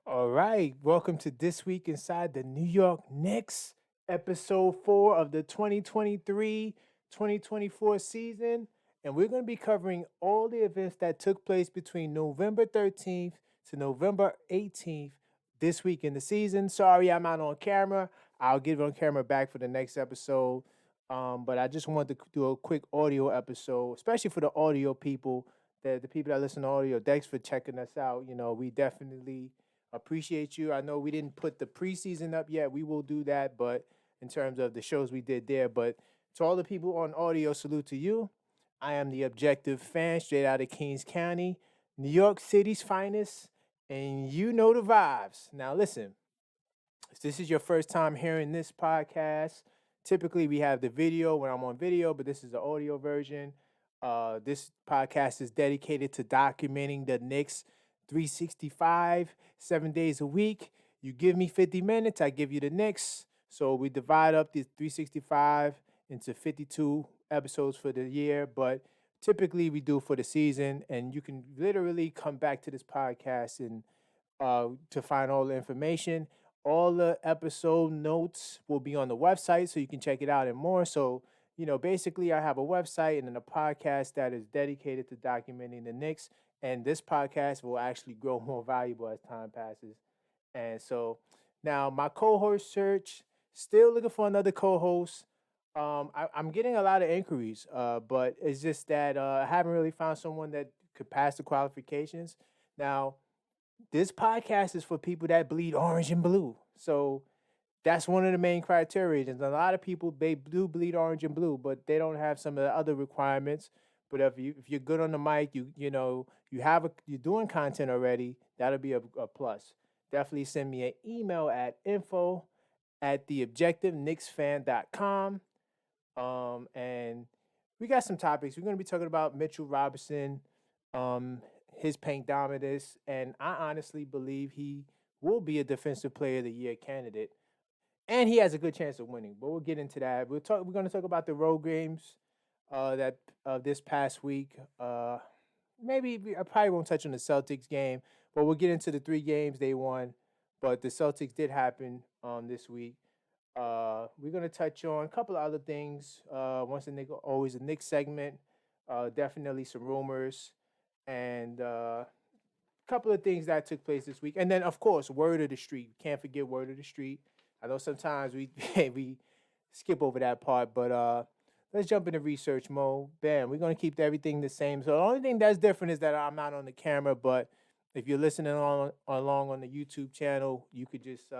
All right, welcome to This Week Inside the New York Knicks, episode 4 of the 2023-2024 season. And we're going to be covering all the events that took place between November 13th to November 18th this week in the season. Sorry, I'm not on camera. I'll get on camera back for the next episode. But I just wanted to do a quick audio episode, especially for the audio people, the people that listen to audio. Thanks for checking us out. We definitely appreciate you. I know we didn't put the preseason up yet. We will do that, but in terms of the shows we did there. But to all the people on audio, salute to you. I am the objective fan straight out of Kings County, New York City's finest, and you know the vibes. Now, listen, if this is your first time hearing this podcast, typically we have the video when I'm on video, but this is the audio version. This podcast is dedicated to documenting the Knicks 365, 7 days a week. You give me 50 minutes, I give you the Knicks. So we divide up the 365 into 52 episodes for the year, but typically we do for the season. And you can literally come back to this podcast and to find all the information. All the episode notes will be on the website, so you can check it out and more. So, basically, I have a website and then a podcast that is dedicated to documenting the Knicks. And this podcast will actually grow more valuable as time passes. And so now my co-host search, still looking for another co-host. I'm getting a lot of inquiries, but it's just that I haven't really found someone that could pass the qualifications. Now, this podcast is for people that bleed orange and blue. So that's one of the main criteria. And a lot of people, they do bleed orange and blue, but they don't have some of the other requirements. But if you're good on the mic, you're doing content already, that'll be a plus. Definitely send me an email at info@theobjectiveknicksfan.com. And we got some topics. We're gonna be talking about Mitchell Robinson, his paint dominance, and I honestly believe he will be a defensive player of the year candidate. And he has a good chance of winning, but we'll get into that. We're going to talk about the road games that this past week. I probably won't touch on the Celtics game, but we'll get into the 3 games they won. But the Celtics did happen this week. We're going to touch on a couple of other things. Always a Knicks segment. Definitely some rumors and a couple of things that took place this week. And then, of course, word of the street. Can't forget word of the street. I know sometimes we we skip over that part, but let's jump into research mode. Bam, we're gonna keep everything the same. So the only thing that's different is that I'm not on the camera, but if you're listening along on the YouTube channel, you could just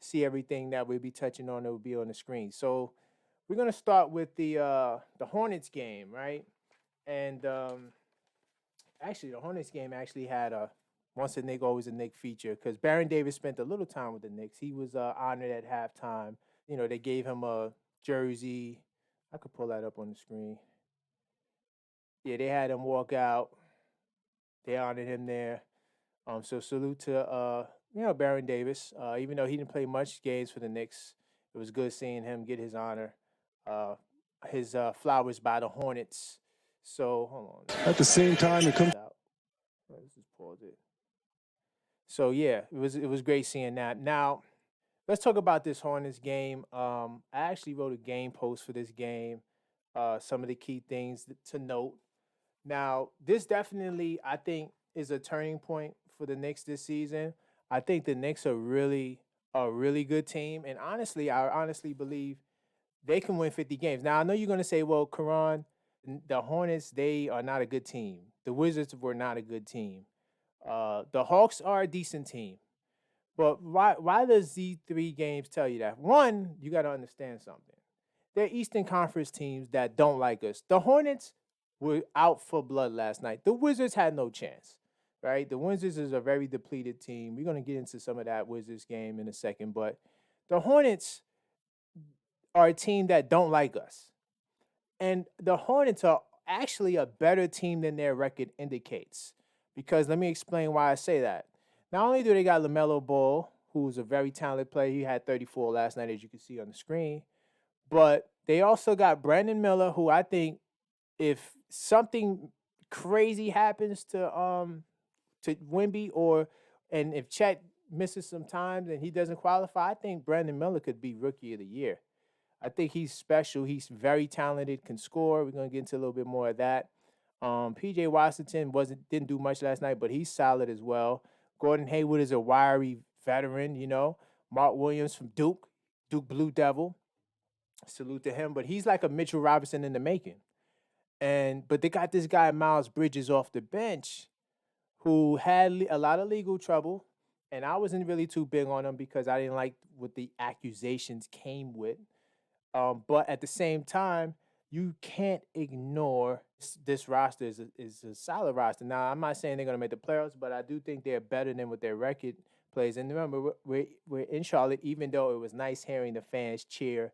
see everything that we'll be touching on that will be on the screen. So we're gonna start with the Hornets game, right? And actually, the Hornets game actually had a once a Knick, always a Knick feature because Baron Davis spent a little time with the Knicks. He was honored at halftime. They gave him a jersey. I could pull that up on the screen. Yeah, they had him walk out. They honored him there. So salute to Baron Davis. Even though he didn't play much games for the Knicks, it was good seeing him get his honor, his flowers by the Hornets. So hold on. At the same time, it comes. Let's just pause it. So yeah, it was great seeing that. Now, let's talk about this Hornets game. I actually wrote a game post for this game. Some of the key things to note. Now, this definitely, I think, is a turning point for the Knicks this season. I think the Knicks are really a really good team, and honestly, I honestly believe they can win 50 games. Now, I know you're going to say, well, Karan, the Hornets, they are not a good team. The Wizards were not a good team. The Hawks are a decent team. But why does these 3 games tell you that? One, you got to understand something. They're Eastern Conference teams that don't like us. The Hornets were out for blood last night. The Wizards had no chance, right? The Wizards is a very depleted team. We're going to get into some of that Wizards game in a second. But the Hornets are a team that don't like us. And the Hornets are actually a better team than their record indicates. Because let me explain why I say that. Not only do they got LaMelo Ball, who's a very talented player, he had 34 last night, as you can see on the screen, but they also got Brandon Miller, who I think if something crazy happens to Wemby and if Chet misses some times and he doesn't qualify, I think Brandon Miller could be Rookie of the Year. I think he's special. He's very talented, can score. We're gonna get into a little bit more of that. PJ Washington didn't do much last night, but he's solid as well. Gordon Hayward is a wiry veteran, you know. Mark Williams from Duke Blue Devil. Salute to him. But he's like a Mitchell Robinson in the making. But they got this guy Miles Bridges off the bench who had a lot of legal trouble. And I wasn't really too big on him because I didn't like what the accusations came with. But at the same time, you can't ignore this roster is a solid roster. Now, I'm not saying they're going to make the playoffs, but I do think they're better than what their record plays. And remember, we're in Charlotte, even though it was nice hearing the fans cheer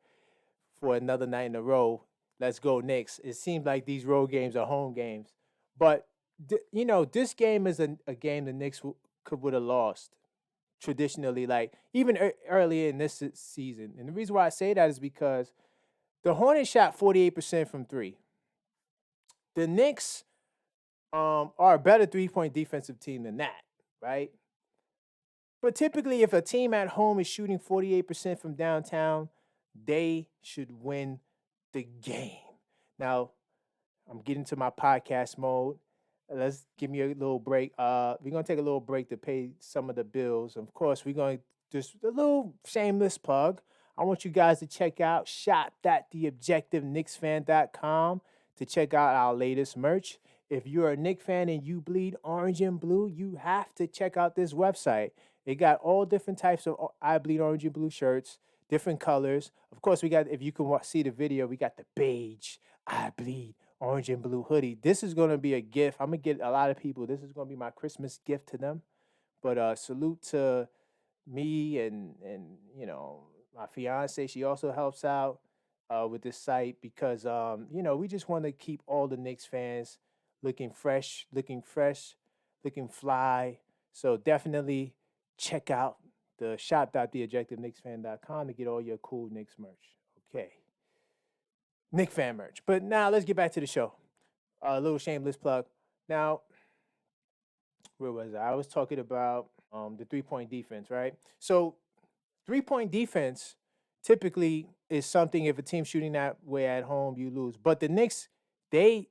for another night in a row. Let's go Knicks. It seems like these road games are home games. But, this game is a game the Knicks would have lost traditionally, like even earlier in this season. And the reason why I say that is because the Hornets shot 48% from three. The Knicks are a better three-point defensive team than that, right? But typically, if a team at home is shooting 48% from downtown, they should win the game. Now, I'm getting to my podcast mode. Let's give me a little break. We're going to take a little break to pay some of the bills. Of course, we're going to just a little shameless plug. I want you guys to check out shop.theobjectiveknicksfan.com to check out our latest merch. If you're a Knicks fan and you bleed orange and blue, you have to check out this website. It got all different types of I bleed orange and blue shirts, different colors. Of course, we got, if you can see the video, we got the beige I bleed orange and blue hoodie. This is going to be a gift. I'm going to get a lot of people. This is going to be my Christmas gift to them. But salute to me and my fiance. She also helps out with this site because, we just want to keep all the Knicks fans looking fresh, looking fly. So definitely check out the shop.theobjectiveknicksfan.com to get all your cool Knicks merch. Okay. Knicks fan merch. But now let's get back to the show. A little shameless plug. Now, where was I? I was talking about the three-point defense, right? So three-point defense typically is something, if a team's shooting that way at home, you lose. But the Knicks, they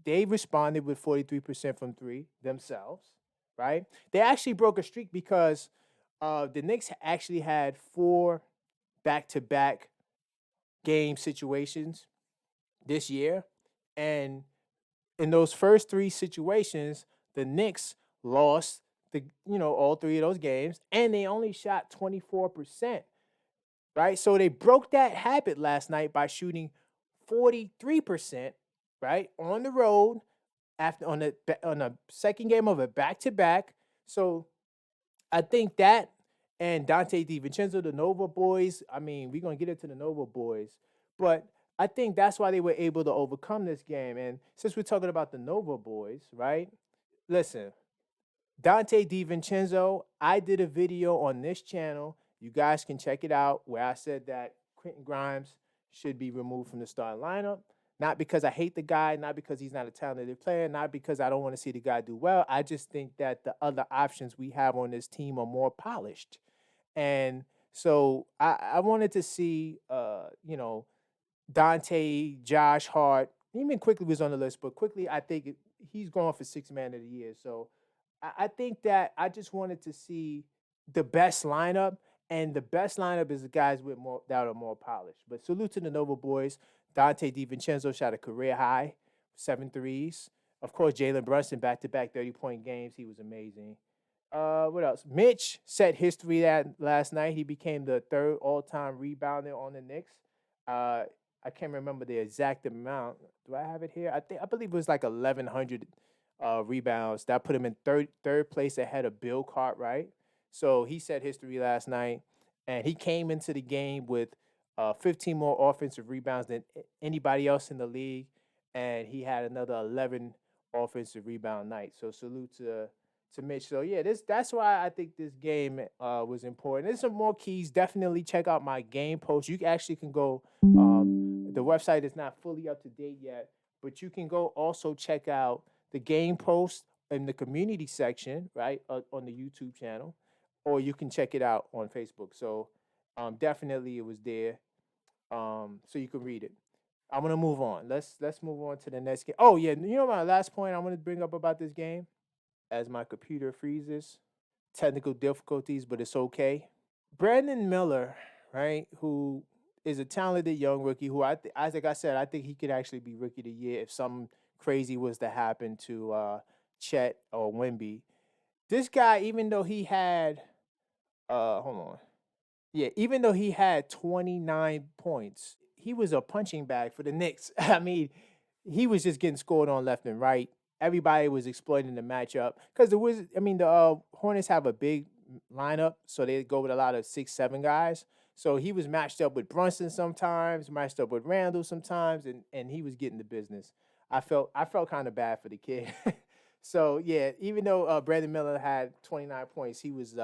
responded with 43% from three themselves, right? They actually broke a streak because the Knicks actually had 4 back-to-back game situations this year. And in those first 3 situations, the Knicks lost all 3 of those games, and they only shot 24%. Right? So they broke that habit last night by shooting 43%, right, on the road on the second game of a back-to-back. So I think that and Donte DiVincenzo, the Nova boys, I mean, we're going to get into the Nova boys, but I think that's why they were able to overcome this game. And since we're talking about the Nova boys, right, listen, Donte DiVincenzo, I did a video on this channel. You guys can check it out where I said that Quentin Grimes should be removed from the starting lineup. Not because I hate the guy, not because he's not a talented player, not because I don't want to see the guy do well. I just think that the other options we have on this team are more polished. And so I wanted to see, Dante, Josh Hart, even Quickly was on the list, but Quickly, I think he's going for 6th man of the year. So I think that I just wanted to see the best lineup, and the best lineup is the guys that are more polished. But salute to the Nova boys. Donte DiVincenzo shot a career high, 7 threes. Of course, Jalen Brunson, back-to-back 30-point games. He was amazing. What else? Mitch set history last night. He became the 3rd all-time rebounder on the Knicks. I can't remember the exact amount. Do I have it here? I believe it was like 1,100 rebounds. That put him in third place ahead of Bill Cartwright. So he set history last night, and he came into the game with 15 more offensive rebounds than anybody else in the league, and he had another 11 offensive rebound nights. So salute to Mitch. So yeah, that's why I think this game was important. There's some more keys. Definitely check out my game post. You actually can go. The website is not fully up to date yet, but you can go also check out the game post in the community section, right, on the YouTube channel. or you can check it out on Facebook. So definitely it was there. So you can read it. I'm gonna move on. Let's move on to the next game. Oh yeah, you know my last point I want to bring up about this game, as my computer freezes. Technical difficulties, but it's okay. Brandon Miller, right, who is a talented young rookie who as like I said, I think he could actually be rookie of the year if something crazy was to happen to Chet or Wemby. This guy, even though he had hold on. Yeah, even though he had 29 points, he was a punching bag for the Knicks. I mean, he was just getting scored on left and right. Everybody was exploiting the matchup because the Hornets have a big lineup, so they go with a lot of 6, 7 guys. So he was matched up with Brunson sometimes, matched up with Randall sometimes, and he was getting the business. I felt kind of bad for the kid. So yeah, even though Brandon Miller had 29 points, he was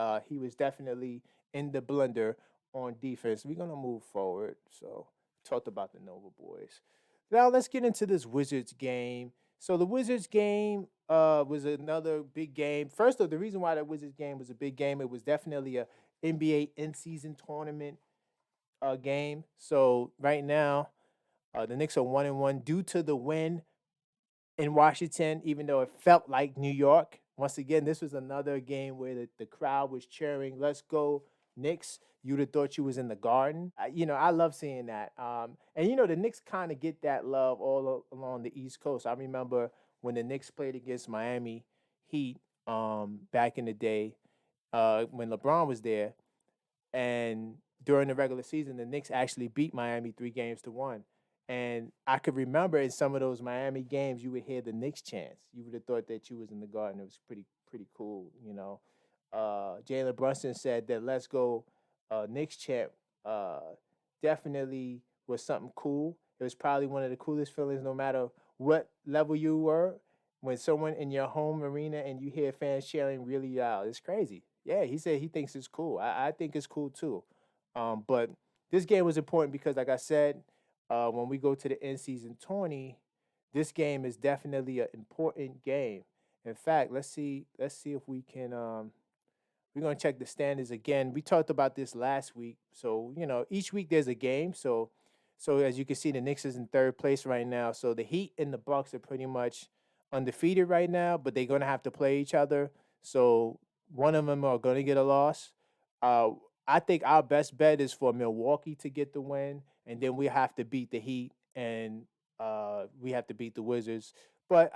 definitely in the blender on defense. We're gonna move forward. So talked about the Nova boys. Now let's get into this Wizards game. So the Wizards game was another big game. First of all, the reason why that Wizards game was a big game, it was definitely a NBA in-season tournament game. So right now, the Knicks are 1-1 due to the win in Washington, even though it felt like New York. Once again, this was another game where the crowd was cheering, "Let's go, Knicks." You'd have thought you was in the Garden. I love seeing that. And the Knicks kind of get that love all along the East Coast. I remember when the Knicks played against Miami Heat back in the day when LeBron was there, and during the regular season, the Knicks actually beat Miami 3 games to 1. And I could remember in some of those Miami games, you would hear the Knicks chants. You would have thought that you was in the Garden. It was pretty cool. Jalen Brunson said that "Let's go, Knicks" chant uh, definitely was something cool. It was probably one of the coolest feelings, no matter what level you were. When someone in your home arena and you hear fans cheering really loud, it's crazy. Yeah, he said he thinks it's cool. I think it's cool too. But this game was important because, like I said, when we go to the end season 20, this game is definitely an important game. In fact, let's see if we can. We're gonna check the standings again. We talked about this last week, so each week there's a game. So as you can see, the Knicks is in third place right now. So the Heat and the Bucks are pretty much undefeated right now, but they're gonna have to play each other. So one of them are gonna get a loss. Uh, I think our best bet is for Milwaukee to get the win, and then we have to beat the Heat, and we have to beat the Wizards. But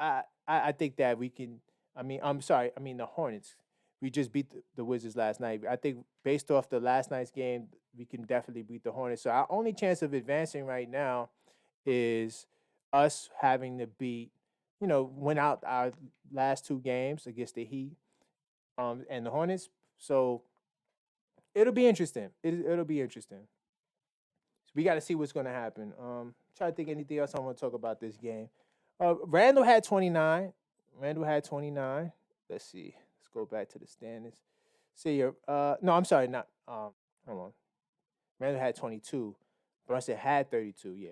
I think that we can. I mean, I'm sorry. I mean the Hornets. We just beat the Wizards last night. I think based off the last night's game, we can definitely beat the Hornets. So our only chance of advancing right now is us having to win out our last 2 games against the Heat and the Hornets. So it'll be interesting. It'll be interesting. So we got to see what's going to happen. Try to think anything else I want to talk about this game. Randall had 29. Randall had 29. Let's see. Let's go back to the standings. See here. No, I'm sorry. Not. Hold on. Randall had 22. Brunson had 32. Yeah.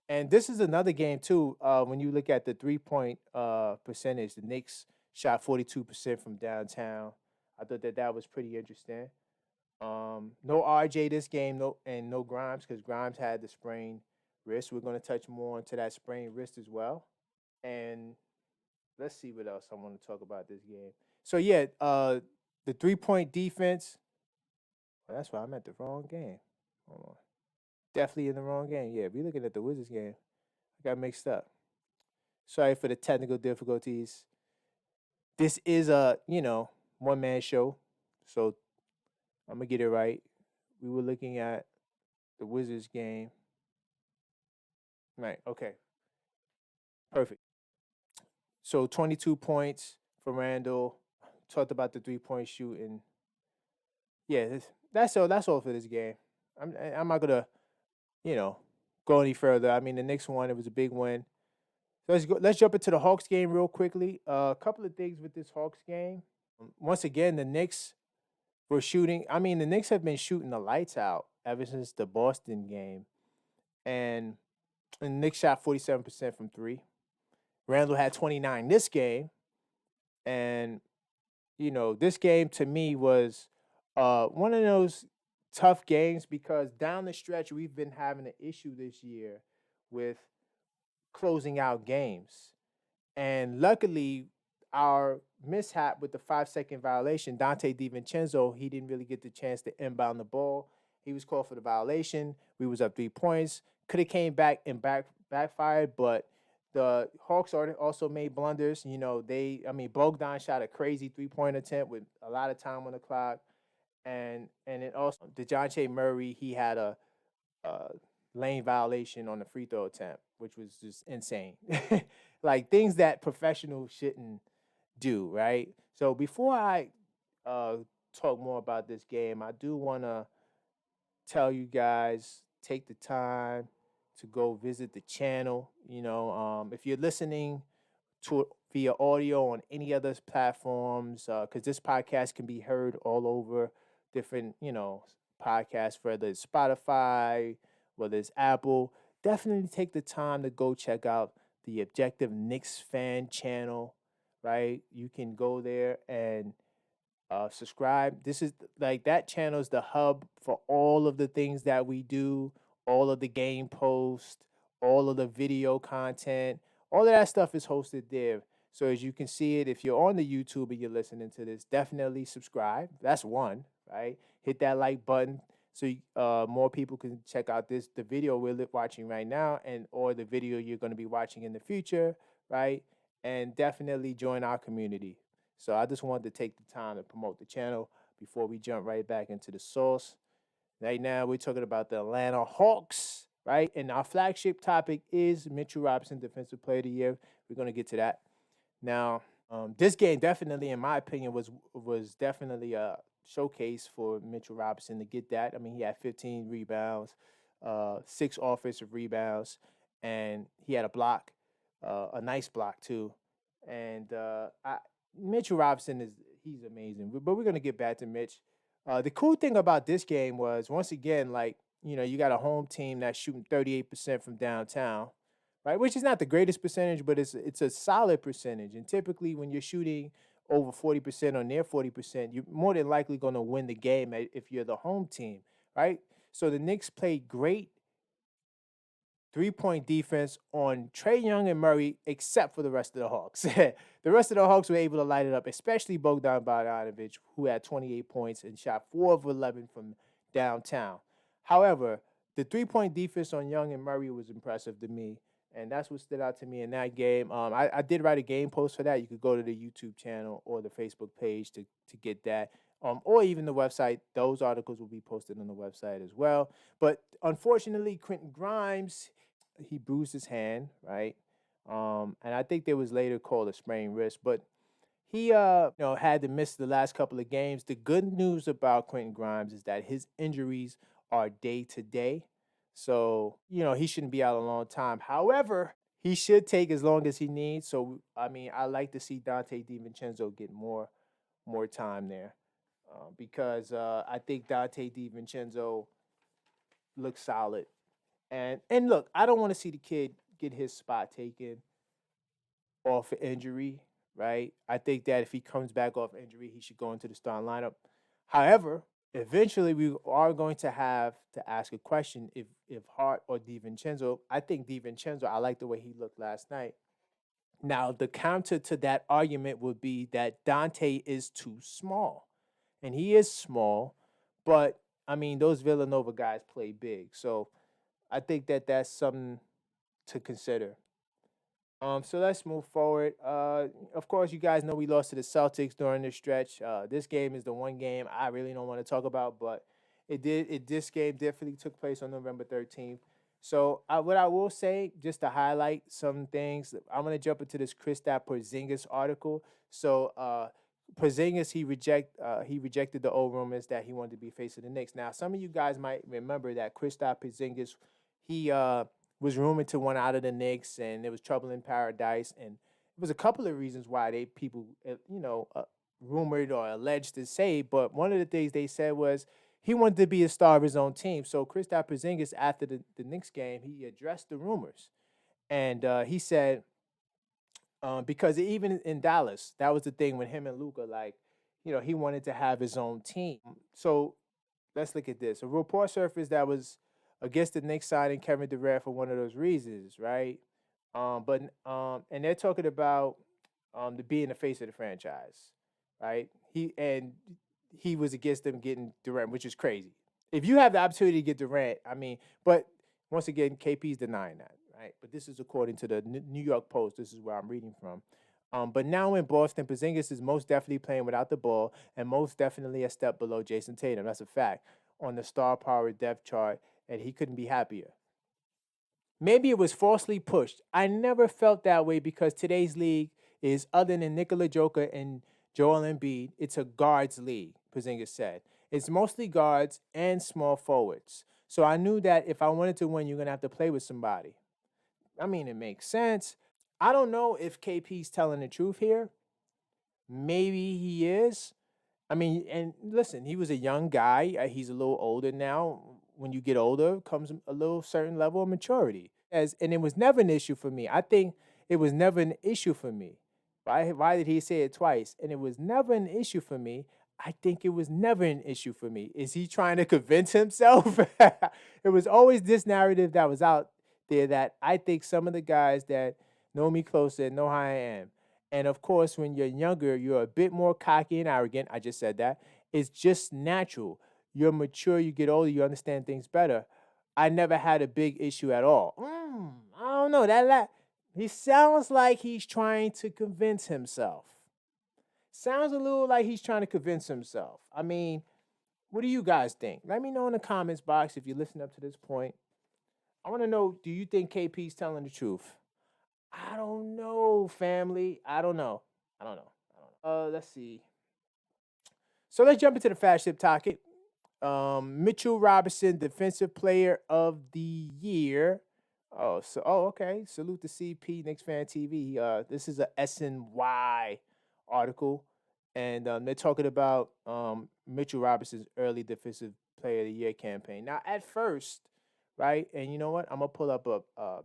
And this is another game too. When you look at the 3-point percentage, the Knicks shot 42% from downtown. I thought that was pretty interesting. No RJ this game, no Grimes because Grimes had the sprained wrist. We're going to touch more into that sprained wrist as well. And let's see what else I want to talk about this game. So yeah, the 3-point defense. Well, that's why I'm at the wrong game. Hold on. Definitely in the wrong game. Yeah, we looking at the Wizards game. I got mixed up. Sorry for the technical difficulties. This is a, one-man show. So I'm going to get it right. We were looking at the Wizards game. Right, okay. Perfect. So 22 points for Randall. Talked about the 3-point shooting. Yeah, that's all. That's all for this game. I'm not gonna, go any further. I mean, the Knicks won. It was a big win. So let's go. Let's jump into the Hawks game real quickly. A couple of things with this Hawks game. Once again, the Knicks were shooting. I mean, the Knicks have been shooting the lights out ever since the Boston game, and the Knicks shot 47% from three. Randall had 29 this game, and this game to me was one of those tough games because down the stretch we've been having an issue this year with closing out games. And luckily, our mishap with the 5-second violation, Donte DiVincenzo, he didn't really get the chance to inbound the ball. He was called for the violation. We was up 3 points. Could have came back and backfired, but the Hawks also made blunders. You know, Bogdan shot a crazy 3-point attempt with a lot of time on the clock, and it also DeJounte Murray, he had a lane violation on the free throw attempt, which was just insane. Like things that professionals shouldn't do, right? So before I uh, talk more about this game, I do want to tell you guys take the time to go visit the channel. If you're listening to it via audio on any other platforms, because this podcast can be heard all over different, podcasts, whether it's Spotify, whether it's Apple. Definitely take the time to go check out the Objective Knicks fan channel, right? You can go there and subscribe. This is like that channel is the hub for all of the things that we do, all of the game posts, all of the video content, all of that stuff is hosted there. So as you can see it, if you're on the YouTube and you're listening to this, definitely subscribe. That's one, right? Hit that like button so more people can check out the video we're watching right now, and or the video you're going to be watching in the future, right? And definitely join our community. So I just wanted to take the time to promote the channel before we jump right back into the source. Right now, we're talking about the Atlanta Hawks, right? And our flagship topic is Mitchell Robinson, Defensive Player of the Year. We're going to get to that. Now, this game definitely, in my opinion, was definitely a showcase for Mitchell Robinson to get that. I mean, he had 15 rebounds, 6 offensive rebounds, and he had a block, a nice block too. And Mitchell Robinson he's amazing. But we're gonna get back to Mitch. The cool thing about this game was once again, like you got a home team that's shooting 38% from downtown, right? Which is not the greatest percentage, but it's a solid percentage. And typically, when you're shooting over 40% or near 40%, you're more than likely going to win the game if you're the home team, right? So the Knicks played great 3-point defense on Trae Young and Murray, except for the rest of the Hawks. The rest of the Hawks were able to light it up, especially Bogdan Bogdanovic, who had 28 points and shot 4 of 11 from downtown. However, the 3-point defense on Young and Murray was impressive to me, and that's what stood out to me in that game. I did write a game post for that. You could go to the YouTube channel or the Facebook page to get that. Or even the website. Those articles will be posted on the website as well. But unfortunately, Quentin Grimes, he bruised his hand, right? And I think there was later called a sprained wrist, but he had to miss the last couple of games. The good news about Quentin Grimes is that his injuries are day to day. So, he shouldn't be out a long time. However, he should take as long as he needs. So, I mean, I like to see Donte DiVincenzo get more time there. Because I think Donte DiVincenzo looks solid. And look, I don't want to see the kid get his spot taken off injury, right? I think that if he comes back off injury, he should go into the starting lineup. However, eventually we are going to have to ask a question if Hart or DiVincenzo. I think DiVincenzo, I like the way he looked last night. Now, the counter to that argument would be that Donte is too small. And he is small, but I mean, those Villanova guys play big. So I think that that's something to consider. So let's move forward. Of course, you guys know we lost to the Celtics during this stretch. This game is the one game I really don't want to talk about, but this game definitely took place on November 13th. So what I will say, just to highlight some things, I'm gonna jump into this Kristaps Porzingis article. So Porzingis, he rejected the old rumors that he wanted to be face of the Knicks. Now, some of you guys might remember that Kristaps Porzingis, he was rumored to want out of the Knicks, and there was trouble in paradise. And it was a couple of reasons why people, rumored or alleged to say. But one of the things they said was he wanted to be a star of his own team. So Kristaps Porzingis, after the Knicks game, he addressed the rumors, and he said, because even in Dallas, that was the thing with him and Luka. Like, he wanted to have his own team. So let's look at this. A report surfaced that was against the Knicks signing Kevin Durant for one of those reasons, right? And they're talking about the being the face of the franchise, right? He was against them getting Durant, which is crazy. If you have the opportunity to get Durant, I mean, but once again, KP's denying that, right? But this is according to the New York Post. This is where I'm reading from. But now in Boston, Porzingis is most definitely playing without the ball and most definitely a step below Jason Tatum. That's a fact on the star power depth chart, and he couldn't be happier. Maybe it was falsely pushed. I never felt that way because today's league is, other than Nikola Joker and Joel Embiid, it's a guards league, Porzingis said. It's mostly guards and small forwards. So I knew that if I wanted to win, you're going to have to play with somebody. I mean, it makes sense. I don't know if KP's telling the truth here. Maybe he is. I mean, and listen, he was a young guy. He's a little older now. When you get older, comes a little certain level of maturity. And it was never an issue for me. I think it was never an issue for me. Why did he say it twice? And it was never an issue for me. I think it was never an issue for me. Is he trying to convince himself? It was always this narrative that was out there that I think some of the guys that know me closer know how I am. And of course, when you're younger, you're a bit more cocky and arrogant. I just said that. It's just natural. You're mature, you get older, you understand things better. I never had a big issue at all. I don't know. He sounds like he's trying to convince himself. Sounds a little like he's trying to convince himself. I mean, what do you guys think? Let me know in the comments box if you listen up to this point. I want to know, do you think KP's telling the truth? I don't know, family. I don't know. Let's see. So let's jump into the fast ship topic. Mitchell Robinson, Defensive Player of the Year. Okay. Salute to CP, Knicks Fan TV. This is a SNY article, and they're talking about Mitchell Robinson's early Defensive Player of the Year campaign. Now, at first, right, and you know what? I'm gonna pull up a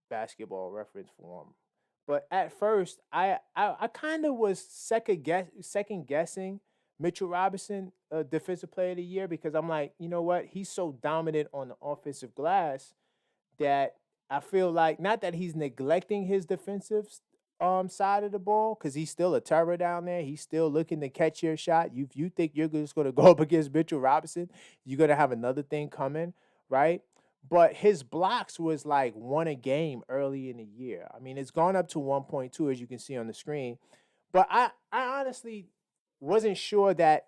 basketball reference form. But at first, I kind of was second guessing Mitchell Robinson, Defensive Player of the Year, because I'm like, you know what? He's so dominant on the offensive glass that I feel like, not that he's neglecting his defensive side of the ball, because he's still a terror down there. He's still looking to catch your shot. If you think you're just going to go up against Mitchell Robinson, you're going to have another thing coming, right? But his blocks was like one a game early in the year. I mean, it's gone up to 1.2, as you can see on the screen. But I honestly wasn't sure that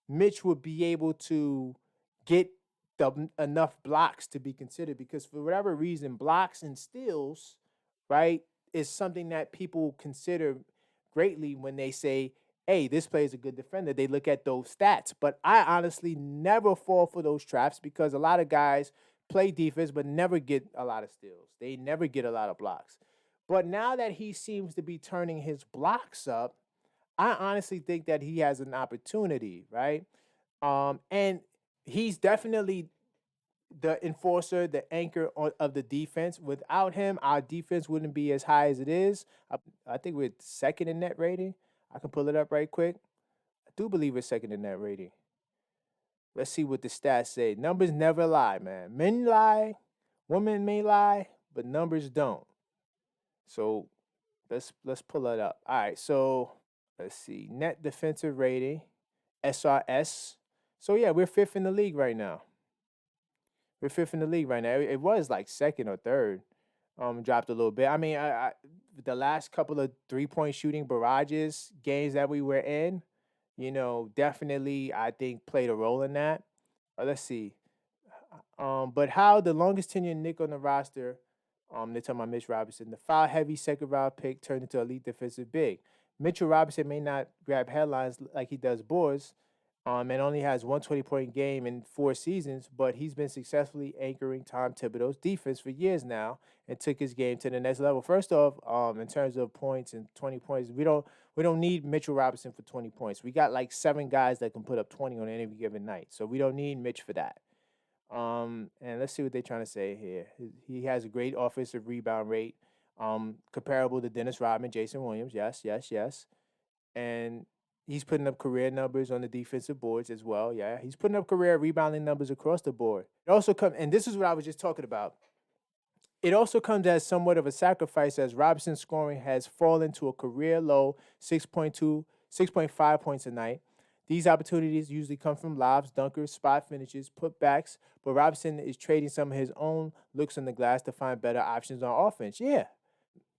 Mitch would be able to get enough blocks to be considered, because for whatever reason, blocks and steals, right, is something that people consider greatly when they say, hey, this player is a good defender. They look at those stats. But I honestly never fall for those traps, because a lot of guys play defense but never get a lot of steals. They never get a lot of blocks. But now that he seems to be turning his blocks up, I honestly think that he has an opportunity, right? And he's definitely the enforcer, the anchor of the defense. Without him, our defense wouldn't be as high as it is. I think we're second in net rating. I can pull it up right quick. I do believe we're second in net rating. Let's see what the stats say. Numbers never lie, man. Men lie, women may lie, but numbers don't. So let's pull it up. All right, so let's see. Net defensive rating, SRS. So yeah, we're fifth in the league right now. We're fifth in the league right now. It was like second or third. Dropped a little bit. I mean, the last couple of 3-point shooting barrages games that we were in, definitely I think played a role in that. Let's see. But how the longest tenured Nick on the roster, they're talking about Mitch Robinson, the foul heavy second round pick turned into elite defensive big. Mitchell Robinson may not grab headlines like he does Boers, and only has 120-point game in 4 seasons, but he's been successfully anchoring Tom Thibodeau's defense for years now and took his game to the next level. First off, in terms of points and 20 points, we don't need Mitchell Robinson for 20 points. We got like 7 guys that can put up 20 on any given night, so we don't need Mitch for that. And let's see what they're trying to say here. He has a great offensive rebound rate, comparable to Dennis Rodman, Jason Williams. Yes. And He's putting up career numbers on the defensive boards as well. Yeah, he's putting up career rebounding numbers across the board. It also comes, and this is what I was just talking about. It also comes as somewhat of a sacrifice as Robinson's scoring has fallen to a career low 6.2, 6.5 points a night. These opportunities usually come from lobs, dunkers, spot finishes, putbacks, but Robinson is trading some of his own looks on the glass to find better options on offense. Yeah,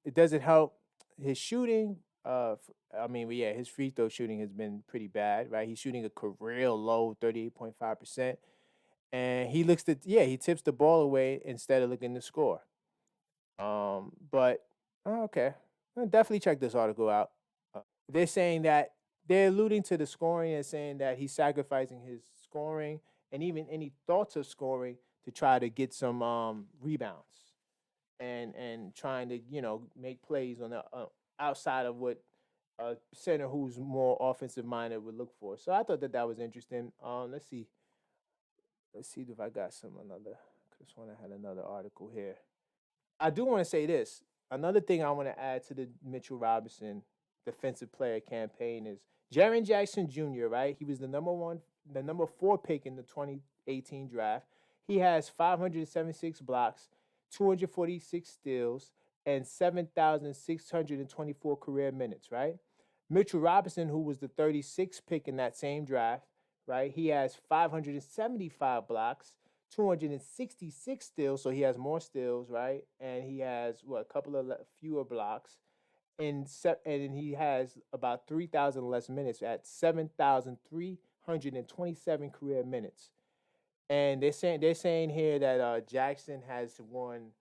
it doesn't help his shooting. Yeah, his free throw shooting has been pretty bad, right? He's shooting a career low 38.5%. And he tips the ball away instead of looking to score. But okay, I'll definitely check this article out. They're saying that they're alluding to the scoring and saying that he's sacrificing his scoring and even any thoughts of scoring to try to get some rebounds and trying to make plays on the outside of what a center who's more offensive minded would look for. So I thought that was interesting. Let's see if I got some another. Just want to had another article here. I do want to say this. Another thing I want to add to the Mitchell Robinson defensive player campaign is Jaren Jackson Jr., right? He was the number 4 pick in the 2018 draft. He has 576 blocks, 246 steals, and 7,624 career minutes, right? Mitchell Robinson, who was the 36th pick in that same draft, right? He has 575 blocks, 266 steals, so he has more steals, right? And he has a couple of fewer blocks, and he has about 3,000 less minutes at 7,327 career minutes. And they're saying here that Jackson has won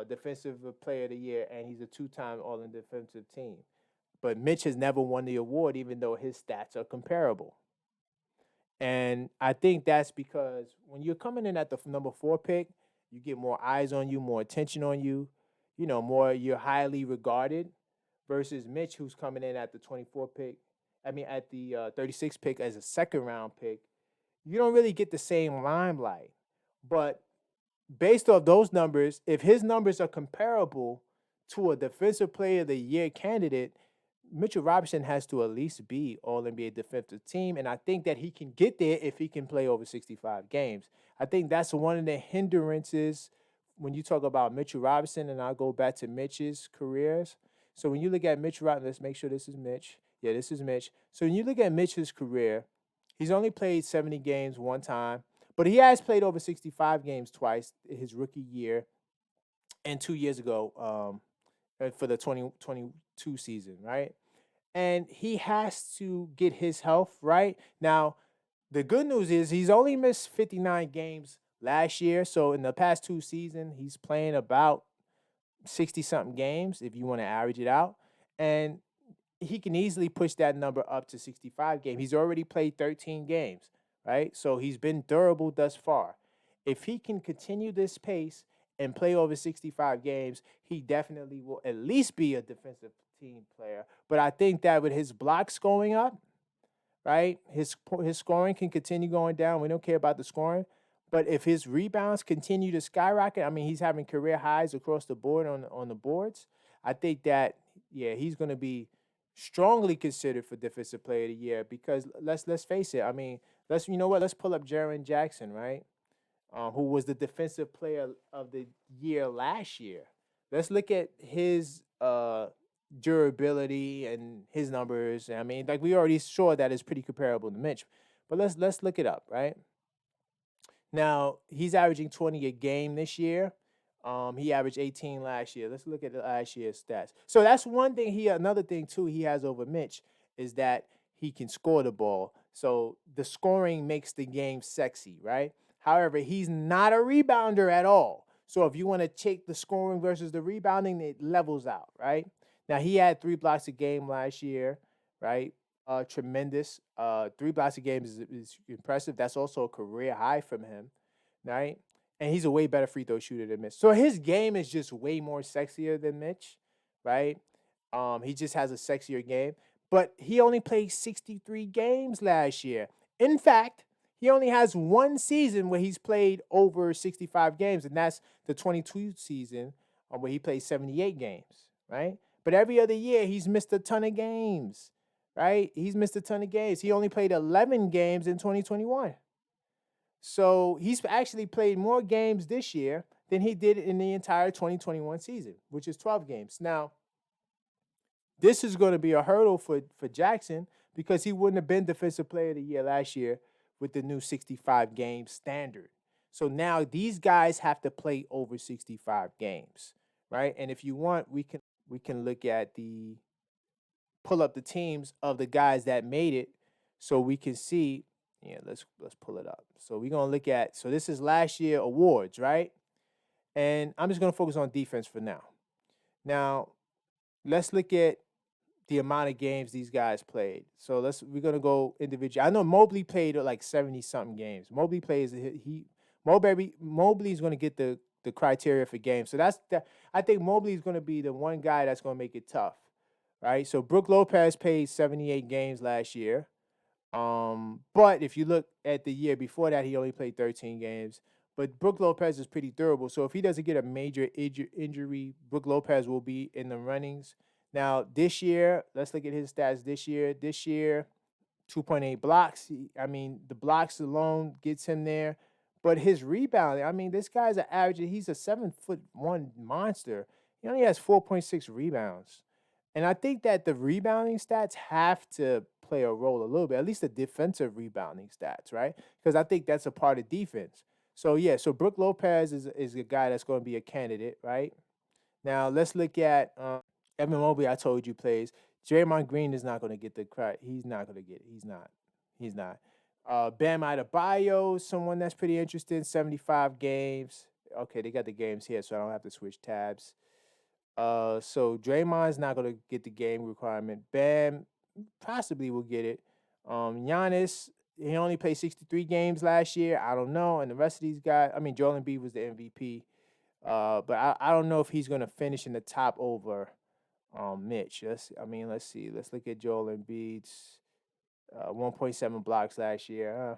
Defensive Player of the Year, and he's a 2-time All in Defensive Team. But Mitch has never won the award, even though his stats are comparable. And I think that's because when you're coming in at the number 4 pick, you get more eyes on you, more attention on you, more you're highly regarded versus Mitch, who's coming in at the 24 pick. At the 36 pick as a second round pick. You don't really get the same limelight. But based off those numbers, if his numbers are comparable to a Defensive Player of the Year candidate, Mitchell Robinson has to at least be All NBA defensive team, and I think that he can get there if he can play over 65 games. I think that's one of the hindrances when you talk about Mitchell Robinson, and I'll go back to Mitch's careers. So when you look at Mitch Robinson, let's make sure this is Mitch. Yeah, this is Mitch. So when you look at Mitch's career, he's only played 70 games one time, but he has played over 65 games twice his rookie year and 2 years ago for the 2022 season, right? And he has to get his health right. Now, the good news is he's only missed 59 games last year. So in the past 2 seasons, he's playing about 60-something games if you want to average it out. And he can easily push that number up to 65 games. He's already played 13 games, right? So he's been durable thus far. If he can continue this pace and play over 65 games, he definitely will at least be a defensive team player. But I think that with his blocks going up, right, his scoring can continue going down. We don't care about the scoring. But if his rebounds continue to skyrocket, he's having career highs across the board on the boards. I think that, he's going to be strongly considered for Defensive Player of the Year because let's face it. Let's pull up Jaren Jackson, right? Who was the Defensive Player of the Year last year. Let's look at his durability and his numbers. We already saw that it's pretty comparable to Mitch, but let's look it up, right? Now he's averaging 20 a game this year. He averaged 18 last year. Let's look at the last year's stats. So that's one thing. Another thing too he has over Mitch is that he can score the ball. So the scoring makes the game sexy, right? However, he's not a rebounder at all. So if you want to take the scoring versus the rebounding, it levels out, right? Now he had 3 blocks a game last year, right? Tremendous. 3 blocks a game is impressive. That's also a career high from him, right? And he's a way better free throw shooter than Mitch. So his game is just way more sexier than Mitch, right? He just has a sexier game. But he only played 63 games last year. In fact, he only has 1 season where he's played over 65 games, and that's the 22 season where he played 78 games, right? But every other year, he's missed a ton of games, right? He's missed a ton of games. He only played 11 games in 2021. So he's actually played more games this year than he did in the entire 2021 season, which is 12 games. Now, this is going to be a hurdle for Jackson because he wouldn't have been Defensive Player of the Year last year with the new 65 game standard. So now these guys have to play over 65 games, right? And if you want, we can look at the pull up the teams of the guys that made it so we can see. Yeah, let's pull it up. So we're gonna look at, so this is last year awards, right? And I'm just gonna focus on defense for now. Now, let's look at the amount of games these guys played. So we're gonna go individual. I know Mobley played like 70 something games. Mobley's gonna get the criteria for games. So I think Mobley's gonna be the one guy that's gonna make it tough, right? So Brook Lopez played 78 games last year. But if you look at the year before that, he only played 13 games. But Brook Lopez is pretty durable. So if he doesn't get a major injury, Brook Lopez will be in the runnings. Now, this year, let's look at his stats this year. This year, 2.8 blocks. The blocks alone gets him there. But his rebounding, this guy's an average. He's a 7'1" monster. He only has 4.6 rebounds. And I think that the rebounding stats have to play a role a little bit, at least the defensive rebounding stats, right? Because I think that's a part of defense. So, yeah, so Brook Lopez is a guy that's going to be a candidate, right? Now, let's look at Evan Mobley, I told you, plays. Draymond Green is not going to get the credit. He's not going to get it. He's not. He's not. Bam Adebayo, someone that's pretty interesting, 75 games. Okay, they got the games here, so I don't have to switch tabs. So Draymond's not going to get the game requirement. Bam possibly will get it. Giannis, he only played 63 games last year. I don't know. And the rest of these guys, Joel Embiid was the MVP. But I don't know if he's going to finish in the top over Mitch. Let's see. Let's look at Joel Embiid's 1.7 blocks last year.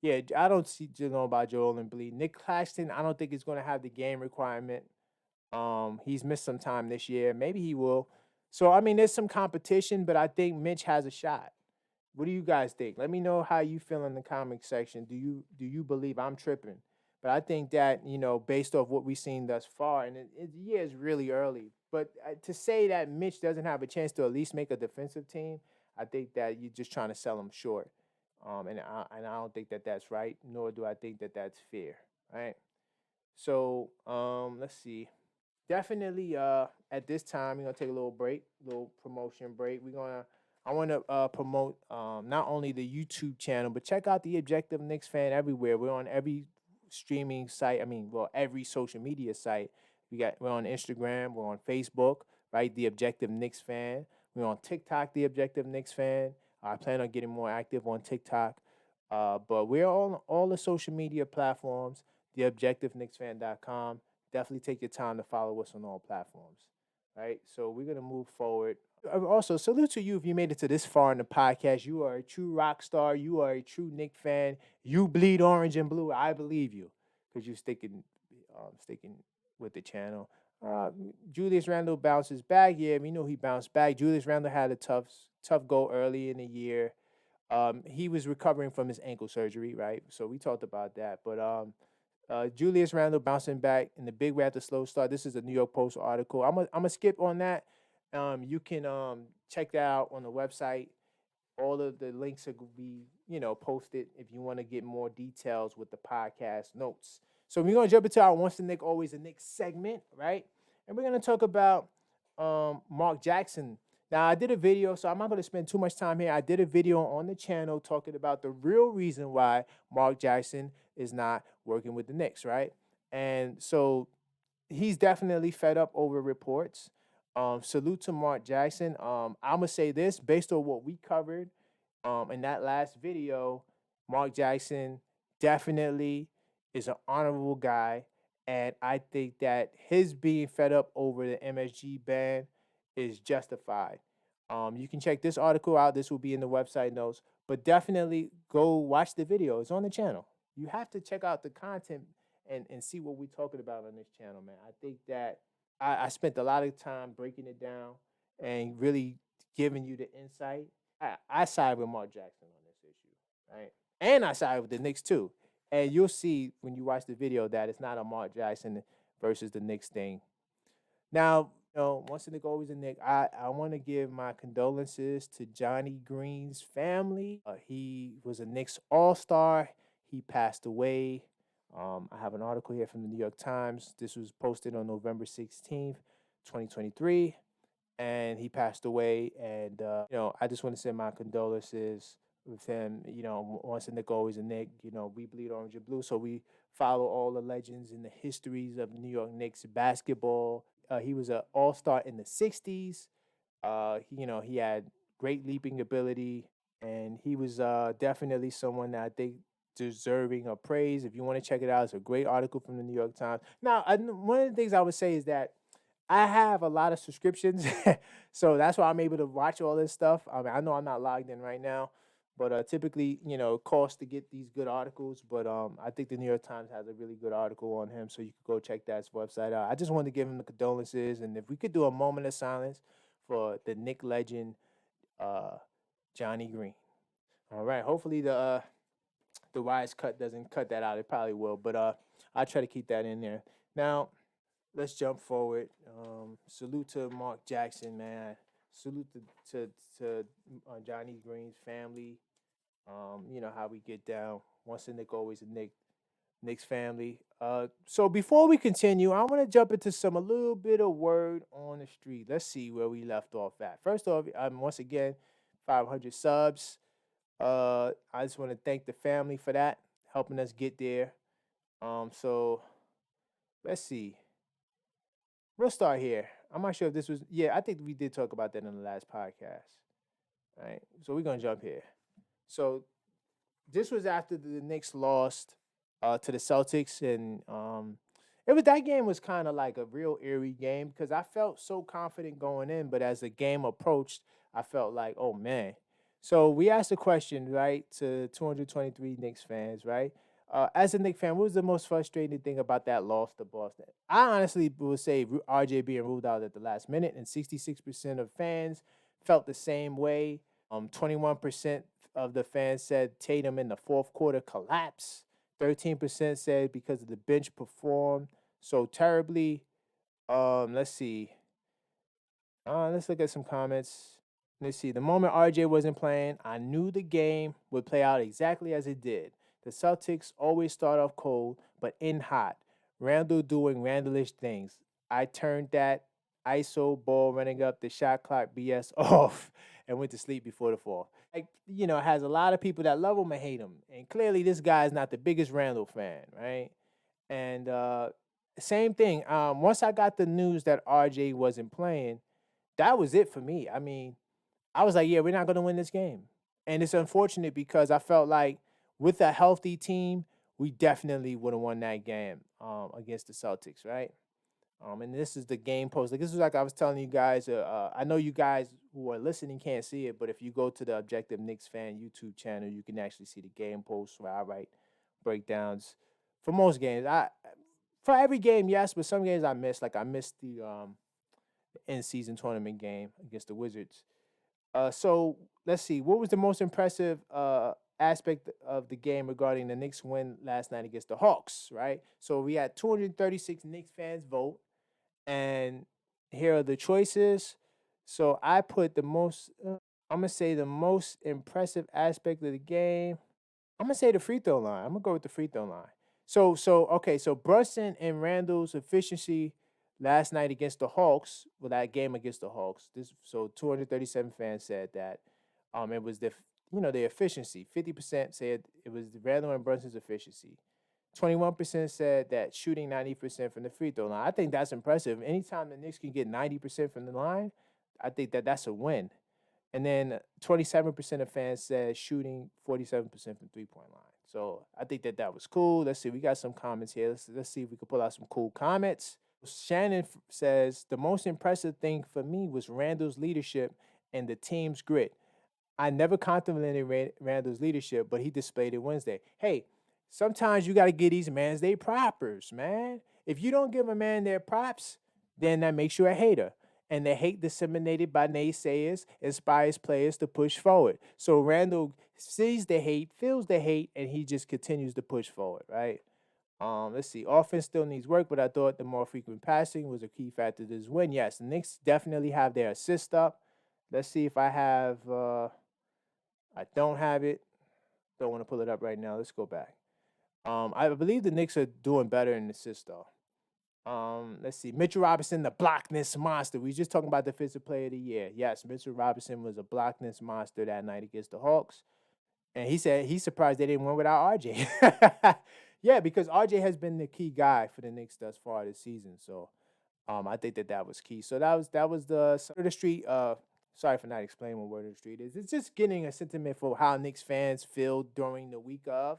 Yeah, I don't know about Joel Embiid. Nick Claxton, I don't think he's going to have the game requirement. He's missed some time this year. Maybe he will. So there's some competition, but I think Mitch has a shot. What do you guys think? Let me know how you feel in the comment section. Do you believe I'm tripping? But I think that, based off what we've seen thus far, and the year is really early, but to say that Mitch doesn't have a chance to at least make a defensive team, I think that you're just trying to sell him short. And I don't think that that's right, nor do I think that that's fair, right? So let's see. Definitely at this time, we're going to take a little promotion break. I want to promote not only the YouTube channel, but check out the Objective Knicks Fan everywhere. We're on every streaming site. Every social media site. We're on Instagram. We're on Facebook, right? The Objective Knicks Fan. We're on TikTok, The Objective Knicks Fan. I plan on getting more active on TikTok. But we're on all the social media platforms, theobjectiveknicksfan.com. Definitely take your time to follow us on all platforms, right? So we're going to move forward. Also, salute to you if you made it to this far in the podcast. You are a true rock star. You are a true Knicks fan. You bleed orange and blue. I believe you because you're sticking with the channel. Julius Randle bounces back. Yeah, we know he bounced back. Julius Randle had a tough go early in the year. He was recovering from his ankle surgery, right? So we talked about that. But Julius Randle bouncing back in the big way after slow start. This is a New York Post article. I'm gonna skip on that. You can check that out on the website. All of the links will be posted if you want to get more details with the podcast notes. So we're gonna jump into our Once the Knick, Always the Knick segment, right? And we're gonna talk about Mark Jackson. Now, I did a video, so I'm not going to spend too much time here. I did a video on the channel talking about the real reason why Mark Jackson is not working with the Knicks, right? And so he's definitely fed up over reports. Salute to Mark Jackson. I'm going to say this, based on what we covered in that last video, Mark Jackson definitely is an honorable guy. And I think that his being fed up over the MSG ban is justified. You can check this article out. This will be in the website notes. But definitely go watch the video. It's on the channel. You have to check out the content and see what we're talking about on this channel, man. I think that I spent a lot of time breaking it down and really giving you the insight. I side with Mark Jackson on this issue, right? And I side with the Knicks too. And you'll see when you watch the video that it's not a Mark Jackson versus the Knicks thing. Now, once a Knick, always a Knick. I want to give my condolences to Johnny Green's family. He was a Knicks All-Star. He passed away. I have an article here from the New York Times. This was posted on November 16th, 2023. And he passed away. And, I just want to send my condolences with him. Once a Knick, always a Knick. We bleed orange and blue. So we follow all the legends in the histories of New York Knicks basketball. He was an all-star in the 60s. He had great leaping ability, and he was definitely someone that I think deserving of praise. If you want to check it out, it's a great article from the New York Times. Now, one of the things I would say is that I have a lot of subscriptions, so that's why I'm able to watch all this stuff. I mean, I know I'm not logged in right now, but typically, it costs to get these good articles. But I think the New York Times has a really good article on him, so you could go check that website out. I just wanted to give him the condolences, and if we could do a moment of silence for the Knick legend, Johnny Green. All right. Hopefully the wise cut doesn't cut that out. It probably will, but I'll try to keep that in there. Now, let's jump forward. Salute to Mark Jackson, man. Salute to Johnny Green's family. How we get down. Once a Knick, always a Knick. Knicks family. So before we continue, I want to jump into a little bit of word on the street. Let's see where we left off at. First off, once again, 500 subs. I just want to thank the family for that, helping us get there. So let's see. We'll start here. I'm not sure if this was, I think we did talk about that in the last podcast. All right. So we're going to jump here. So this was after the Knicks lost to the Celtics, and that game was kind of like a real eerie game because I felt so confident going in, but as the game approached, I felt like, oh man. So we asked a question, right, to 223 Knicks fans, right? As a Knicks fan, what was the most frustrating thing about that loss to Boston? I honestly would say RJ being ruled out at the last minute, and 66% of fans felt the same way. 21% of the fans said Tatum in the fourth quarter collapsed. 13% said because of the bench performed so terribly. Let's see. Let's look at some comments. Let's see. The moment RJ wasn't playing, I knew the game would play out exactly as it did. The Celtics always start off cold, but end hot. Randle doing Randleish things. I turned that ISO ball running up the shot clock BS off and went to sleep before the fall. Has a lot of people that love him and hate him. And clearly this guy is not the biggest Randle fan, right? And same thing. Once I got the news that RJ wasn't playing, that was it for me. I mean, I was like, yeah, we're not going to win this game. And it's unfortunate because I felt like with a healthy team, we definitely would have won that game against the Celtics, right? And this is the game post. This was like I was telling you guys. I know you guys who are listening can't see it, but if you go to the Objective Knicks Fan YouTube channel, you can actually see the game post where I write breakdowns for most games. For every game, yes, but some games I missed. Like I missed the in-season tournament game against the Wizards. So let's see. What was the most impressive aspect of the game regarding the Knicks win last night against the Hawks, right? So we had 236 Knicks fans vote, and here are the choices. So I put the most, I'm going to say the most impressive aspect of the game. I'm going to say the free throw line. I'm going to go with the free throw line. So Brunson and Randle's efficiency last night against the Hawks, that game against the Hawks. 237 fans said that it was the efficiency. 50% said it was Randle and Brunson's efficiency. 21% said that shooting 90% from the free throw line. I think that's impressive. Anytime the Knicks can get 90% from the line, I think that's a win. And then 27% of fans said shooting 47% from three-point line. So I think that was cool. Let's see. We got some comments here. Let's see if we can pull out some cool comments. Shannon says, the most impressive thing for me was Randle's leadership and the team's grit. I never contemplated Randle's leadership, but he displayed it Wednesday. Hey, sometimes you got to give these mans their propers, man. If you don't give a man their props, then that makes you a hater. and the hate disseminated by naysayers inspires players to push forward. So Randall sees the hate, feels the hate, and he just continues to push forward, right? Let's see. Offense still needs work, but I thought the more frequent passing was a key factor to this win. Yes, the Knicks definitely have their assist up. Let's see if I have. I don't have it. Don't want to pull it up right now. Let's go back. I believe the Knicks are doing better in assists though. Let's see. Mitchell Robinson, the blockness monster. We just talking about defensive player of the year. Yes, Mitchell Robinson was a blockness monster that night against the Hawks. And he said he's surprised they didn't win without RJ. Yeah, because RJ has been the key guy for the Knicks thus far this season. So I think that was key. So that was the word of the street. Sorry for not explaining what word of the street is. It's just getting a sentiment for how Knicks fans feel during the week of.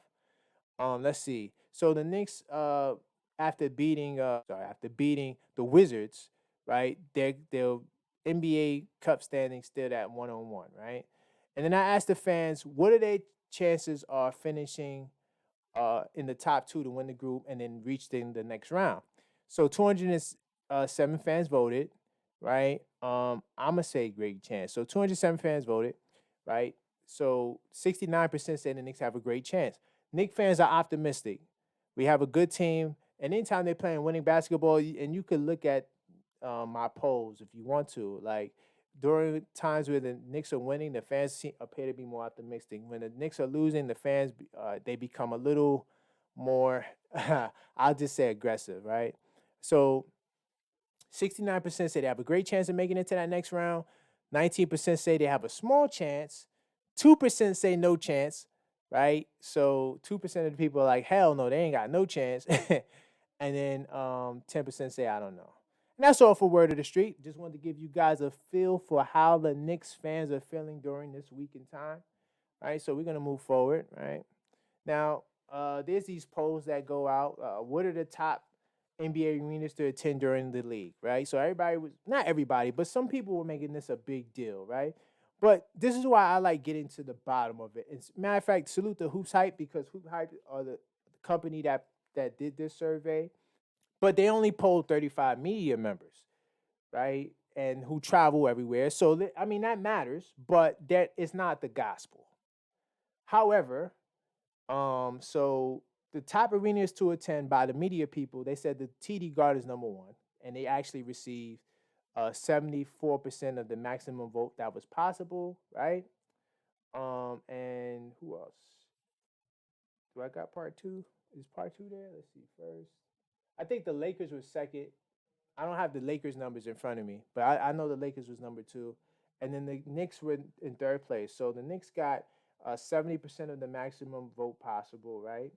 Let's see. So the Knicks, after beating the Wizards, right? Their NBA Cup standing stood at 1-1, right? And then I asked the fans, what are their chances of finishing in the top two to win the group and then reaching the next round? So 207 fans voted, right? I'm gonna say great chance. So 207 fans voted, right? So 69% say the Knicks have a great chance. Knicks fans are optimistic. We have a good team, and anytime they're playing winning basketball, and you could look at my polls if you want to. Like during times where the Knicks are winning, the fans appear to be more optimistic. When the Knicks are losing, the fans they become a little more, I'll just say aggressive, right? So 69% say they have a great chance of making it to that next round. 19% say they have a small chance. 2% say no chance, right? So 2% of the people are like, hell no, they ain't got no chance. And then 10% say, I don't know. And that's all for Word of the Street. Just wanted to give you guys a feel for how the Knicks fans are feeling during this week in time. All right, so we're going to move forward, right? Now, there's these polls that go out. What are the top NBA arenas to attend during the league, right? So everybody was, not everybody, but some people were making this a big deal, right? But this is why I like getting to the bottom of it. As a matter of fact, salute to Hoops Hype, because Hoops Hype are the company that did this survey. But they only polled 35 media members, right? And who travel everywhere. So, I mean, that matters, but that is not the gospel. However, so the top arenas to attend by the media people, they said the TD Garden is number one, and they actually received 74% of the maximum vote that was possible, right? And who else? Do I got part two? Is part two there? Let's see first. I think the Lakers was second. I don't have the Lakers numbers in front of me, but I know the Lakers was number two. And then the Knicks were in third place. So the Knicks got 70% of the maximum vote possible, right?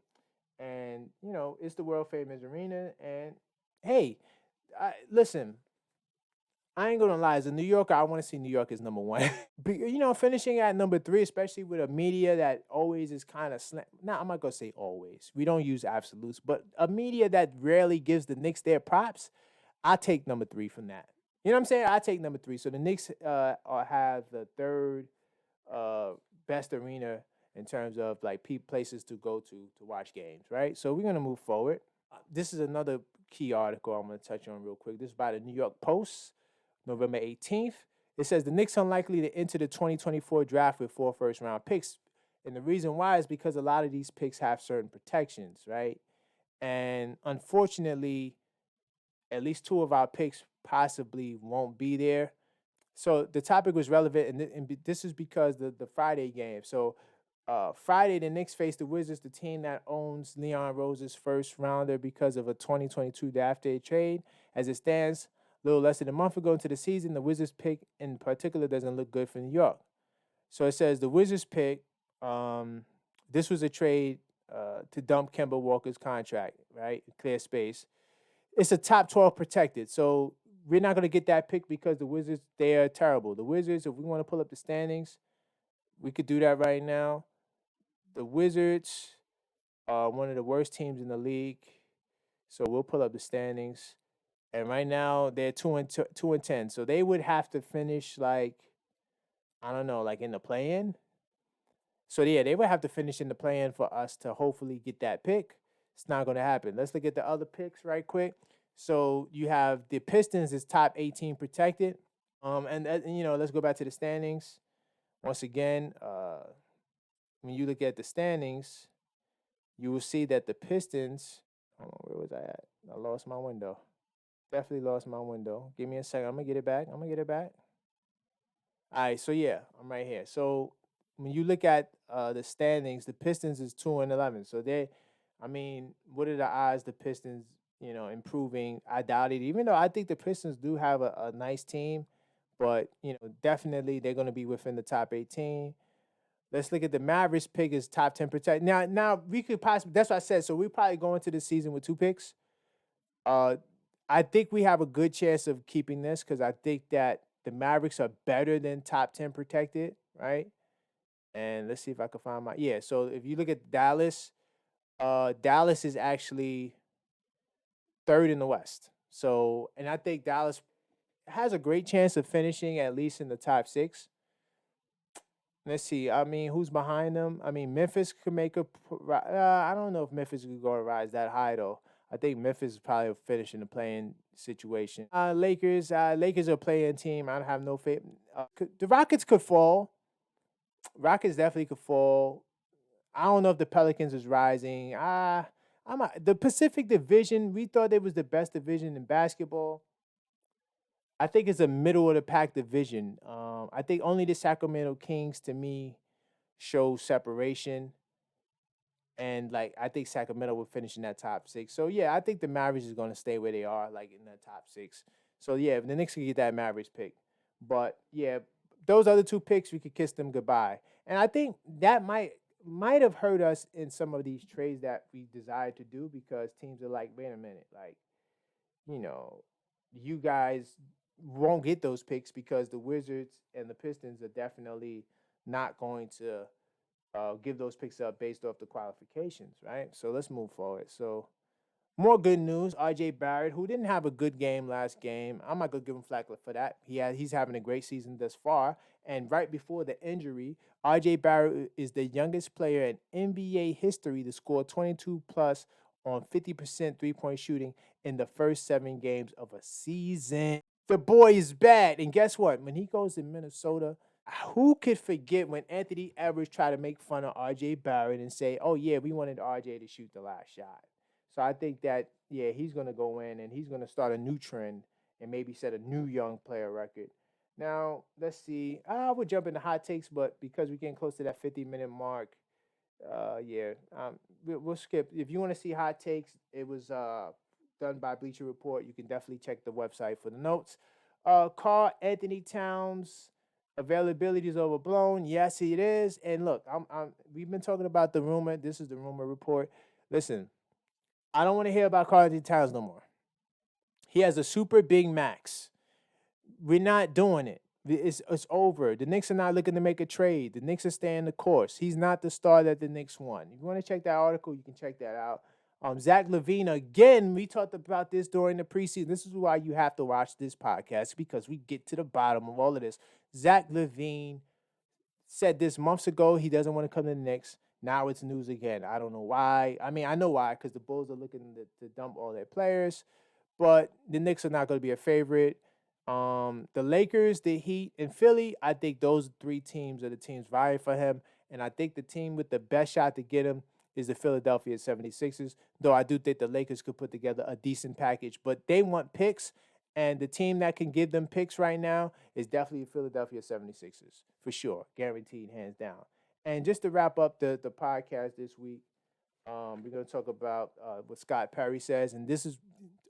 And, you know, it's the world famous arena. And hey, listen, I ain't gonna lie. As a New Yorker, I want to see New York as number one. You know, finishing at number three, especially with a media that always is kind of Nah, I'm not gonna say always. We don't use absolutes, but a media that rarely gives the Knicks their props. I take number three from that. You know what I'm saying? I take number three. So the Knicks have the third best arena in terms of like places to go to watch games, right? So we're gonna move forward. This is another key article I'm gonna touch on real quick. This is by the New York Post, November 18th. It says the Knicks unlikely to enter the 2024 draft with 4 first-round picks, and the reason why is because a lot of these picks have certain protections, right? And unfortunately, at least 2 of our picks possibly won't be there. So the topic was relevant, and this is because the Friday game. So Friday, the Knicks face the Wizards, the team that owns Leon Rose's first rounder because of a 2022 draft day trade. As it stands, a little less than a month ago into the season, the Wizards pick in particular doesn't look good for New York. So it says the Wizards pick, this was a trade to dump Kemba Walker's contract, right? Clear space. It's a top 12 protected. So we're not going to get that pick because the Wizards, they are terrible. The Wizards, if we want to pull up the standings, we could do that right now. The Wizards are one of the worst teams in the league. So we'll pull up the standings. And right now they're 2-10. So they would have to finish like, I don't know, like in the play-in. So yeah, they would have to finish in the play-in for us to hopefully get that pick. It's not going to happen. Let's look at the other picks right quick. So you have the Pistons is top 18 protected. Let's go back to the standings. Once again, when you look at the standings, you will see that the Pistons, hold on, where was I at? I lost my window. Definitely lost my window. Give me a second. I'm going to get it back. All right, so yeah, I'm right here. So when you look at the standings, the Pistons is 2-11. So what are the odds the Pistons, improving? I doubt it. Even though I think the Pistons do have a nice team, but definitely they're going to be within the top 18. Let's look at the Mavericks pick is top 10 protect. Now we could possibly. That's what I said. So we probably go into the season with 2 picks. I think we have a good chance of keeping this because I think that the Mavericks are better than top 10 protected, right? And let's see if I can find my So if you look at Dallas, Dallas is actually 3rd in the West. So, and I think Dallas has a great chance of finishing at least in the top 6. Let's see. Who's behind them? Memphis could make a. I don't know if Memphis could go and rise that high though. I think Memphis is probably finishing the playing situation. Lakers are a playing team. I don't have no faith. The Rockets could fall. Rockets definitely could fall. I don't know if the Pelicans is rising. The Pacific Division. We thought it was the best division in basketball. I think it's a middle of the pack division. I think only the Sacramento Kings to me show separation. And I think Sacramento will finish in that top 6. So yeah, I think the Mavericks is going to stay where they are, in the top 6. So yeah, the Knicks can get that Mavericks pick. But yeah, those other 2 picks, we could kiss them goodbye. And I think that might have hurt us in some of these trades that we desired to do because teams are like, wait a minute, you guys won't get those picks because the Wizards and the Pistons are definitely not going to give those picks up based off the qualifications, right? So let's move forward. So more good news. R.J. Barrett, who didn't have a good game last game, I'm not gonna give him flack for that. He's having a great season thus far. And right before the injury, R.J. Barrett is the youngest player in NBA history to score 22 plus on 50% three-point shooting in the first 7 games of a season. The boy is bad. And guess what? When he goes to Minnesota, who could forget when Anthony Edwards tried to make fun of R.J. Barrett and say, oh, yeah, we wanted R.J. to shoot the last shot. So I think that, yeah, he's going to go in and he's going to start a new trend and maybe set a new young player record. Now, let's see. I would jump into hot takes, but because we're getting close to that 50-minute mark, we'll skip. If you want to see hot takes, it was done by Bleacher Report. You can definitely check the website for the notes. Karl-Anthony Towns availability is overblown. Yes, it is. And look, we've been talking about the rumor. This is the rumor report. Listen, I don't want to hear about Karl-Anthony Towns no more. He has a super big max. We're not doing it. It's over. The Knicks are not looking to make a trade. The Knicks are staying the course. He's not the star that the Knicks want. If you want to check that article, you can check that out. Zach LaVine, again, we talked about this during the preseason. This is why you have to watch this podcast because we get to the bottom of all of this. Zach LaVine said this months ago he doesn't want to come to the Knicks. Now it's news again. I don't know why. I know why, because the Bulls are looking to dump all their players. But the Knicks are not going to be a favorite. The Lakers, the Heat, and Philly, I think those 3 teams are the teams vying for him. And I think the team with the best shot to get him is the Philadelphia 76ers, though I do think the Lakers could put together a decent package. But they want picks, and the team that can give them picks right now is definitely the Philadelphia 76ers, for sure, guaranteed, hands down. And just to wrap up the podcast this week, we're going to talk about what Scott Perry says, and this is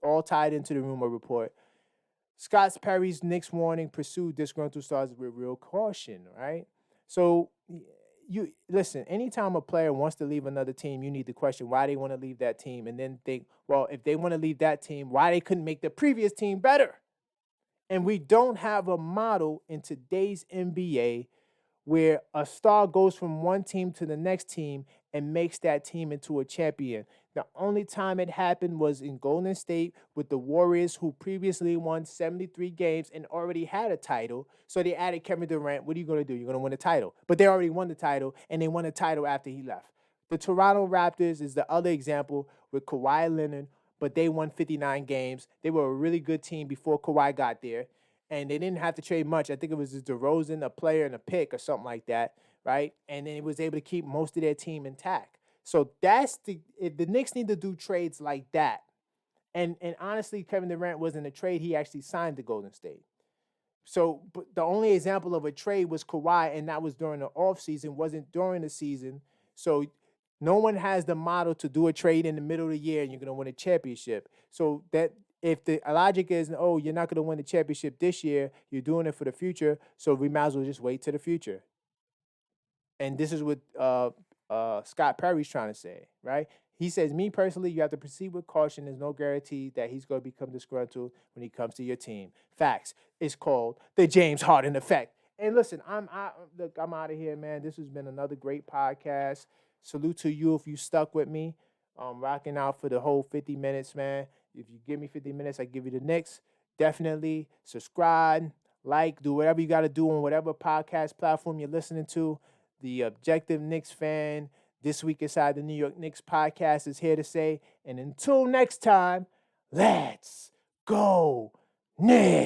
all tied into the rumor report. Scott Perry's Knicks warning: pursue disgruntled stars with real caution, right? So you listen, anytime a player wants to leave another team, you need to question why they want to leave that team and then think, well, if they want to leave that team, why they couldn't make the previous team better? And we don't have a model in today's NBA where a star goes from one team to the next team and makes that team into a champion. The only time it happened was in Golden State with the Warriors, who previously won 73 games and already had a title. So they added Kevin Durant. What are you going to do? You're going to win a title. But they already won the title, and they won a title after he left. The Toronto Raptors is the other example with Kawhi Leonard, but they won 59 games. They were a really good team before Kawhi got there, and they didn't have to trade much. I think it was just DeRozan, a player, and a pick or something like that, right? And then it was able to keep most of their team intact. So that's if the Knicks need to do trades like that. And honestly, Kevin Durant wasn't a trade. He actually signed to Golden State. So but the only example of a trade was Kawhi, and that was during the offseason, wasn't during the season. So no one has the model to do a trade in the middle of the year and you're going to win a championship. So that if the logic is, oh, you're not going to win the championship this year, you're doing it for the future, so we might as well just wait to the future. And this is what Scott Perry's trying to say, right? He says, me personally, you have to proceed with caution. There's no guarantee that he's going to become disgruntled when he comes to your team. Facts. It's called the James Harden effect. And listen, I'm out of here, man. This has been another great podcast. Salute to you if you stuck with me. Rocking out for the whole 50 minutes, man. If you give me 50 minutes, I give you the Knicks. Definitely subscribe, like, do whatever you got to do on whatever podcast platform you're listening to. The Objective Knicks fan, This Week Inside the New York Knicks podcast is here to say, and until next time, let's go Knicks!